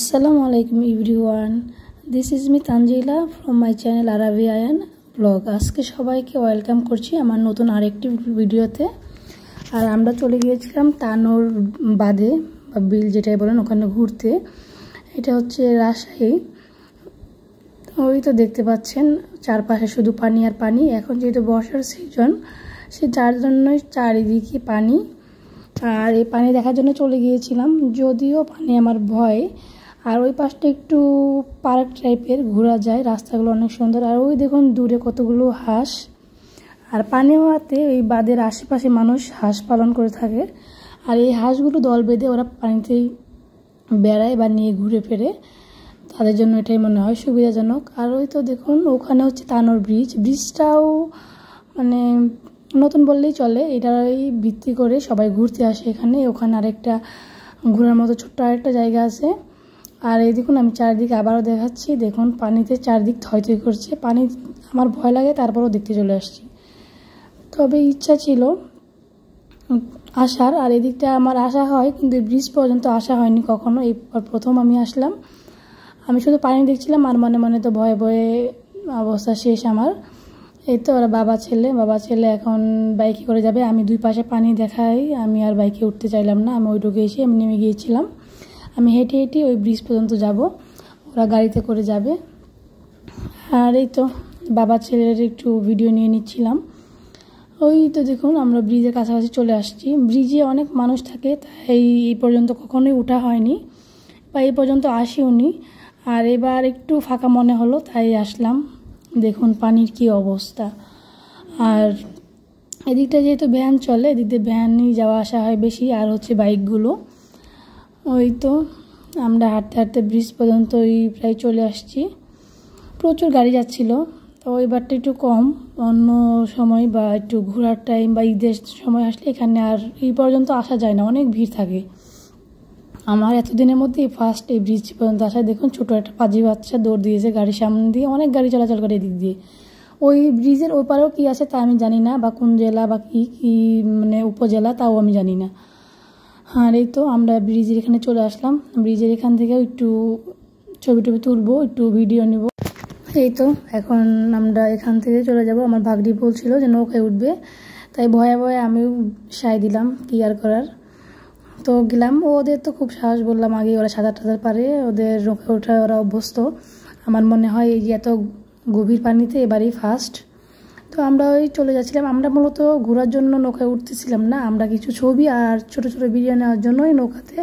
Assalamualaikum everyone. This is me Tanjila from my channel Arabian Vlog. আজকে সবাইকে welcome করছি আমার নতুন আরেকটি ভিডিওতে। আর আমরা চলে গিয়েছিলাম তানোর বাদে বা বিল যেটাই বলেন ওখানে ঘুরতে। এটা হচ্ছে রাজশাহী। ওই তো দেখতে পাচ্ছেন চারপাশে শুধু পানি আর পানি। এখন যেহেতু বর্ষার সিজন সে যার জন্যই চারিদিকে পানি। আর এই পানি দেখার জন্য চলে গিয়েছিলাম, যদিও পানি আমার ভয়। আর ওই পাশটা একটু পার্ক টাইপের, ঘোরা যায়, রাস্তাগুলো অনেক সুন্দর। আর ওই দেখুন দূরে কতগুলো হাঁস। আর পানি হওয়াতে ওই বাঁধের আশেপাশে মানুষ হাঁস পালন করে থাকে। আর এই হাঁসগুলো দল বেঁধে ওরা পানিতেই বেড়ায় বা নিয়ে ঘুরে ফেরে, তাদের জন্য এটাই মনে হয় সুবিধাজনক। আর ওই তো দেখুন ওখানে হচ্ছে তানোর ব্রিজটাও মানে নতুন বললেই চলে। এটাই ভিত্তি করে সবাই ঘুরতে আসে এখানে। ওখানে আরেকটা ঘোরার মতো ছোট্ট আরেকটা জায়গা আছে। আর এই দেখুন আমি চারদিকে আবারও দেখাচ্ছি, দেখুন পানিতে চারদিক থই থই করছে। পানি আমার ভয় লাগে, তারপরেও দেখতে চলে আসছি। তবে ইচ্ছা ছিল আসার, আর এদিকটা আমার আসা হয়, কিন্তু ব্রিজ পর্যন্ত আসা হয়নি কখনো। এই প্রথম আমি আসলাম। আমি শুধু পানি দেখছিলাম আর মনে মনে তো ভয়ে ভয়ে অবস্থা শেষ আমার। এই তো ওরা বাবা ছেলে এখন বাইকে করে যাবে। আমি দুই পাশে পানি দেখাই, আমি আর বাইকে উঠতে চাইলাম না। আমি ওইটুকু এসে আমি নেমে গিয়েছিলাম। আমি হেঁটে হেঁটে ওই ব্রিজ পর্যন্ত যাব, ওরা গাড়িতে করে যাবে। আর এই তো বাবা ছেলের একটু ভিডিও নিয়ে নিচ্ছিলাম। ওই তো দেখুন আমরা ব্রিজের কাছাকাছি চলে আসছি। ব্রিজে অনেক মানুষ থাকে, তাই এই পর্যন্ত কখনোই ওঠা হয়নি বা এই পর্যন্ত আসিওনি। আর এবার একটু ফাঁকা মনে হলো, তাই আসলাম। দেখুন পানির কি অবস্থা। আর এদিকটা যেহেতু ভ্যান চলে, এদিক দিয়ে ভ্যানই যাওয়া আসা হয় বেশি, আর হচ্ছে বাইকগুলো। ওই তো আমরা হাঁটতে হাঁটতে ব্রিজ পর্যন্ত প্রায় চলে আসছি। প্রচুর গাড়ি যাচ্ছিল, তো এবারটা একটু কম। অন্য সময় বা একটু ঘোরার টাইম বা ঈদের সময় আসলে এখানে আর এই পর্যন্ত আসা যায় না, অনেক ভিড় থাকে। আমার এতদিনের মধ্যে ফার্স্ট এই ব্রিজ পর্যন্ত আসা। দেখুন ছোটো একটা পাজি বাচ্চা দৌড় দিয়েছে গাড়ির সামনে দিয়ে, অনেক গাড়ি চলাচল করে এদিক দিয়ে। ওই ব্রিজের ওই পারেও কী আছে তা আমি জানি না, বা কোন জেলা বা কী মানে উপজেলা তাও আমি জানি না। আর এই তো আমরা ব্রিজের এখানে চলে আসলাম। ব্রিজের এখান থেকেও একটু ছবি টবি তুলবো, একটু ভিডিও নিব। এই তো এখন আমরা এখান থেকে চলে যাব। আমার ভাগ্নি বলছিল যে নৌকায় উঠবে, তাই ভয়ে ভয়ে আমিও সায় দিলাম, কি আর করার। তো গেলাম। ওদের তো খুব সাহস, বললাম আগে ওরা সাঁতার টাতার পারে, ওদের নৌকায় ওঠা ওরা অভ্যস্ত। আমার মনে হয় এই এত গভীর পানিতে এবারই ফার্স্ট। তো আমরা ওই চলে যাচ্ছিলাম। আমরা মূলত ঘোরার জন্য নৌকায় উঠতেছিলাম না, আমরা কিছু ছবি আর ছোটো ছোটো ভিডিও নেওয়ার জন্যই নৌকাতে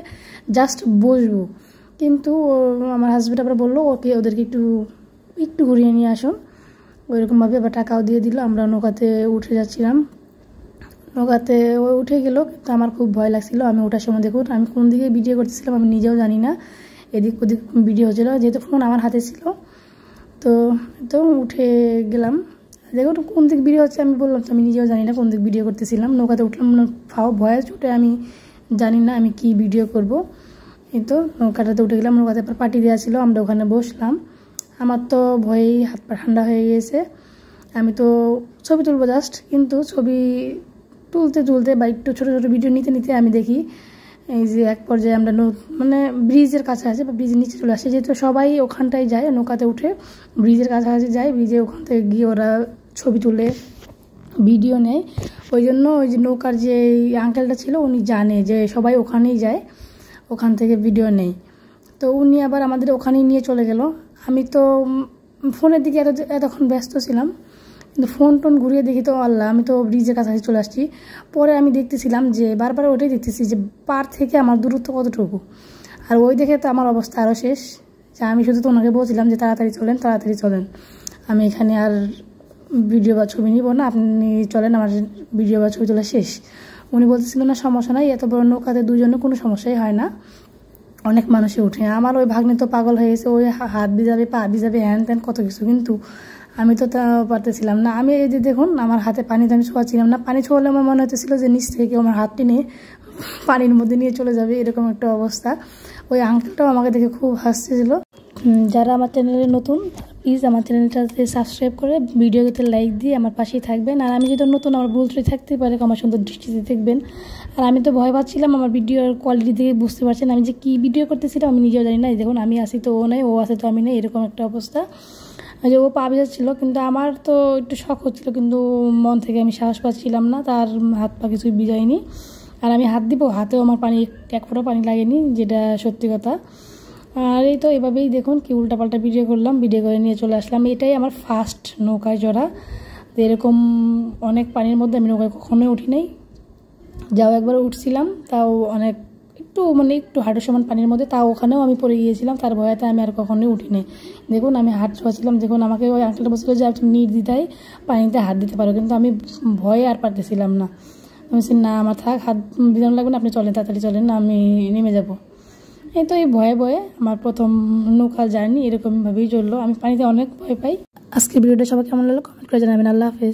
জাস্ট বসবো। কিন্তু আমার হাজব্যান্ড আবার বললো ওদেরকে একটু ঘুরিয়ে নিয়ে আসুন। ওইরকমভাবে আবার টাকাও দিয়ে দিল। আমরা নৌকাতে উঠে যাচ্ছিলাম। নৌকাতে উঠে গেল, কিন্তু আমার খুব ভয় লাগছিল। আমি ওঠার সময় দেখুন আমি কোন দিকে ভিডিও করতেছিলাম আমি নিজেও জানি না, এদিক ওদিক ভিডিও হচ্ছিলো, যেহেতু ফোন আমার হাতে ছিল। তো উঠে গেলাম। দেখুন কোন দিক ভিডিও হচ্ছে আমি বললাম তো আমি নিজেও জানি না কোন দিক ভিডিও করতেছিলাম। নৌকাতে উঠলাম, ভয়ে ছুটে আমি জানি না আমি কি ভিডিও করব। এই তো নৌকাটাতে উঠে গেলাম। নৌকাতে পার্টি দেওয়া ছিল, আমরা ওখানে বসলাম। আমার তো ভয়েই হাত পা ঠান্ডা হয়ে গিয়েছে। আমি তো ছবি তুলবো জাস্ট, কিন্তু ছবি তুলতে তুলতে বা একটু ছোটো ছোটো ভিডিও নিতে নিতে আমি দেখি এই যে এক পর্যায়ে আমরা মানে ব্রিজের কাছাকাছি বা ব্রিজের নিচে চলে আসে। যেহেতু সবাই ওখানটায় যায়, নৌকাতে উঠে ব্রিজের কাছাকাছি যায়, ব্রিজে ওখান থেকে গিয়ে ওরা ছবি তুলে ভিডিও নেয়। ওই জন্য ওই যে নৌকার যে আঙ্কেলটা ছিল উনি জানে যে সবাই ওখানেই যায়, ওখান থেকে ভিডিও নেয়। তো উনি আবার আমাদের ওখানেই নিয়ে চলে গেল। আমি তো ফোনের দিকে এতক্ষণ ব্যস্ত ছিলাম, কিন্তু ফোন টোন ঘুরিয়ে দেখি তো আল্লাহ, আমি তো ব্রিজের কাছাকাছি চলে আসছি। পরে আমি দেখতেছিলাম যে বারবার ওটাই দেখতেছি যে পার থেকে আমার দূরত্ব কতটুকু। আর ওই দেখে তো আমার অবস্থা আরও শেষ। যে আমি শুধু তো ওনাকে বলছিলাম যে তাড়াতাড়ি চলেন, আমি এখানে আর ভিডিও বা ছবি নিব না, আপনি চলেন, আমার ভিডিও বা ছবি তোলা শেষ। উনি বলতেছিলেন না সমস্যা নাই, এত বড় নৌকাতে দুজনে কোনো সমস্যাই হয় না, অনেক মানুষই উঠে। আমার ওই ভাগ্নে তো পাগল হয়ে গেছে, ওই হাত ভিজাবে পা ভিজাবে হ্যান ত্যান কত কিছু, কিন্তু আমি তো তা পারতেছিলাম না। আমি এই যে দেখুন আমার হাতে পানি তো আমি ছোঁয়াছিলাম না। পানি ছোঁয়ালে আমার মনে হতেছিল যে নিচ থেকে আমার হাতটি নিয়ে পানির মধ্যে নিয়ে চলে যাবে, এরকম একটা অবস্থা। ওই আঙ্কেলটাও আমাকে দেখে খুব হাসতেছিল। যারা আমার চ্যানেলে নতুন প্লিজ আমার চ্যানেলটাতে সাবস্ক্রাইব করে ভিডিওতে লাইক দিয়ে আমার পাশেই থাকবেন। আর আমি যেহেতু নতুন, আমার ভুল ত্রুটি থাকতে পারে, আমার সুন্দর দৃষ্টিতে দেখবেন। আর আমি তো ভয় পাচ্ছিলাম, আমার ভিডিওর কোয়ালিটি থেকে বুঝতে পারছেন আমি যে কী ভিডিও করতেছিলাম আমি নিজেও জানি না। দেখুন আমি আসি তো ও নেই, ও আসে তো আমি নেই, এরকম একটা অবস্থা। যে ও পা ভিজাচ্ছিল, কিন্তু আমার তো একটু শখ হচ্ছিলো, কিন্তু মন থেকে আমি সাহস পাচ্ছিলাম না, তার হাত পা কিছুই ভিজাইনি। আর আমি হাত দিব, হাতেও আমার পানি এক ফোঁটা পানি লাগেনি, যেটা সত্যি কথা। আর এই তো এভাবেই দেখুন কি উল্টাপাল্টা ভিডিও করলাম, ভিডিও করে নিয়ে চলে আসলাম। এটাই আমার ফার্স্ট নৌকায় চড়া। তো এরকম অনেক পানির মধ্যে আমি নৌকায় কখনোই উঠি নাই, যাও একবার উঠছিলাম, তাও অনেক একটু হাঁটু সমান পানির মধ্যে, তাও ওখানেও আমি পড়ে গিয়েছিলাম, তার ভয়তে আমি আর কখনোই উঠিনি। দেখুন আমি হাত ছোঁয়াছিলাম, দেখুন আমাকে ওই আঙ্কেলটা বলছিল যে আপনি নির্দ্বিধায় পানিতে হাত দিতে পারো, কিন্তু আমি ভয়ে আর পারতেছিলাম না। আমি বলছি না আমার থাক, হাত ভিজানো লাগবে না, আপনি চলেন তাড়াতাড়ি চলেন না, আমি নেমে যাব। এই তো এই ভয়ে ভয়ে আমার প্রথম নৌকা জার্নি এরকমভাবেই চললো। আমি পানিতে অনেক ভয় পাই। আজকের ভিডিওটা সবাই কেমন লাগলো কমেন্ট করে জানাবেন। আল্লাহ হাফেজ।